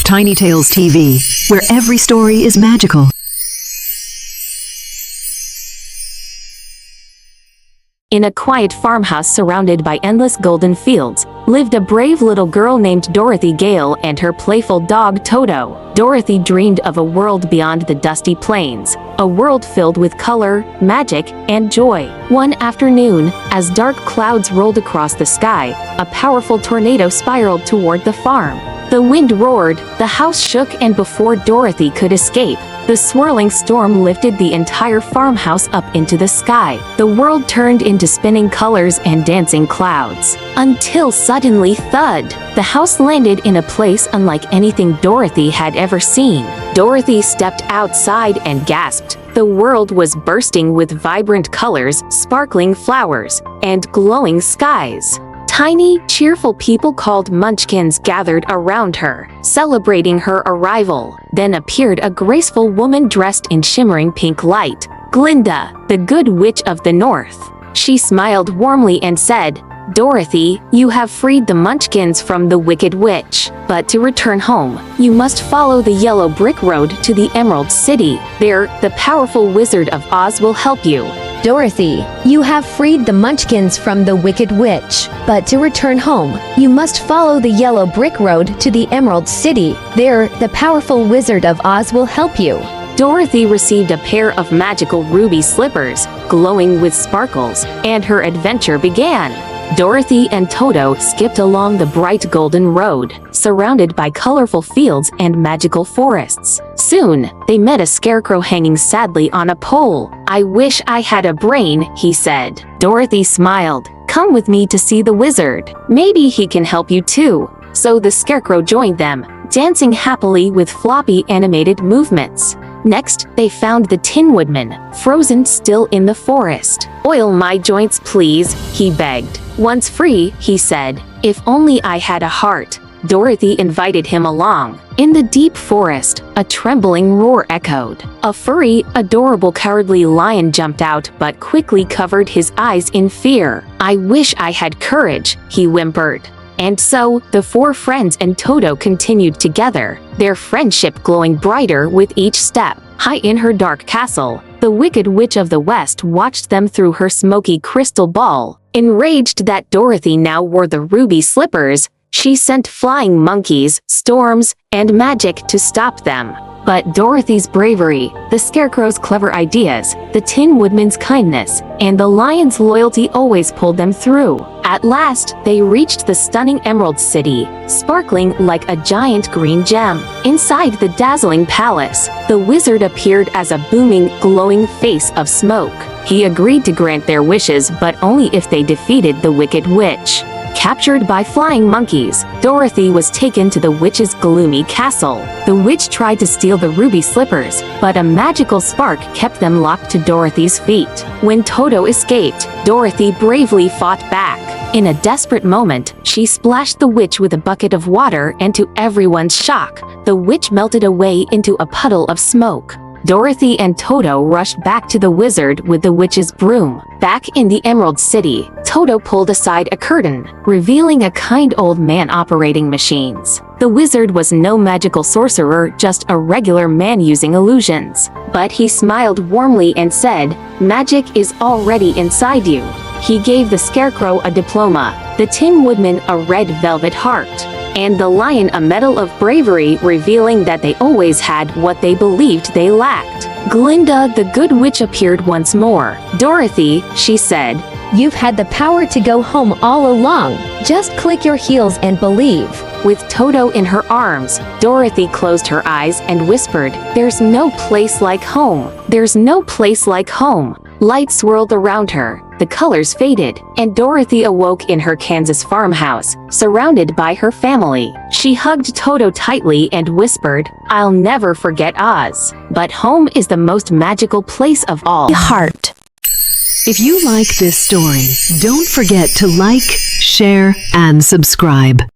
Tiny Tales TV, where every story is magical. In a quiet farmhouse surrounded by endless golden fields, lived a brave little girl named Dorothy Gale and her playful dog Toto. Dorothy dreamed of a world beyond the dusty plains, a world filled with color, magic, and joy. One afternoon, as dark clouds rolled across the sky, a powerful tornado spiraled toward the farm. The wind roared, the house shook, and before Dorothy could escape, the swirling storm lifted the entire farmhouse up into the sky. The world turned into spinning colors and dancing clouds. Until suddenly, thud! The house landed in a place unlike anything Dorothy had ever seen. Dorothy stepped outside and gasped. The world was bursting with vibrant colors, sparkling flowers, and glowing skies. Tiny, cheerful people called Munchkins gathered around her, celebrating her arrival. Then appeared a graceful woman dressed in shimmering pink light, Glinda, the Good Witch of the North. She smiled warmly and said, "Dorothy, you have freed the Munchkins from the Wicked Witch. But to return home, you must follow the yellow brick road to the Emerald City. There, the powerful Wizard of Oz will help you." Dorothy, you have freed the Munchkins from the Wicked Witch. But to return home, you must follow the yellow brick road to the Emerald City. There, the powerful Wizard of Oz will help you. Dorothy received a pair of magical ruby slippers, glowing with sparkles, and her adventure began. Dorothy and Toto skipped along the bright golden road, surrounded by colorful fields and magical forests. Soon, they met a Scarecrow hanging sadly on a pole. "I wish I had a brain," he said. Dorothy smiled. "Come with me to see the wizard. Maybe he can help you too." So the Scarecrow joined them, dancing happily with floppy animated movements. Next, they found the Tin Woodman, frozen still in the forest. "Oil my joints, please," he begged. "Once free," he said, "if only I had a heart." Dorothy invited him along. In the deep forest, a trembling roar echoed. A furry, adorable cowardly lion jumped out but quickly covered his eyes in fear. "I wish I had courage," he whimpered. And so, the four friends and Toto continued together, their friendship glowing brighter with each step. High in her dark castle, the Wicked Witch of the West watched them through her smoky crystal ball. Enraged that Dorothy now wore the ruby slippers, she sent flying monkeys, storms, and magic to stop them. But Dorothy's bravery, the Scarecrow's clever ideas, the Tin Woodman's kindness, and the lion's loyalty always pulled them through. At last, they reached the stunning Emerald City, sparkling like a giant green gem. Inside the dazzling palace, the wizard appeared as a booming, glowing face of smoke. He agreed to grant their wishes, but only if they defeated the Wicked Witch. Captured by flying monkeys, Dorothy was taken to the witch's gloomy castle. The witch tried to steal the ruby slippers, but a magical spark kept them locked to Dorothy's feet. When Toto escaped, Dorothy bravely fought back. In a desperate moment, she splashed the witch with a bucket of water, and to everyone's shock, the witch melted away into a puddle of smoke. Dorothy and Toto rushed back to the wizard with the witch's broom. Back in the Emerald City, Toto pulled aside a curtain, revealing a kind old man operating machines. The wizard was no magical sorcerer, just a regular man using illusions. But he smiled warmly and said, "Magic is already inside you." He gave the Scarecrow a diploma, the Tin Woodman a red velvet heart, and the lion a medal of bravery, revealing that they always had what they believed they lacked. Glinda, the Good Witch, appeared once more. "Dorothy," she said, "You've had the power to go home all along. Just click your heels and believe." With Toto in her arms, Dorothy closed her eyes and whispered, "There's no place like home. There's no place like home." Light swirled around her, the colors faded, and Dorothy awoke in her Kansas farmhouse, surrounded by her family. She hugged Toto tightly and whispered, "I'll never forget Oz. But home is the most magical place of all." Heart. If you like this story, don't forget to like, share, and subscribe.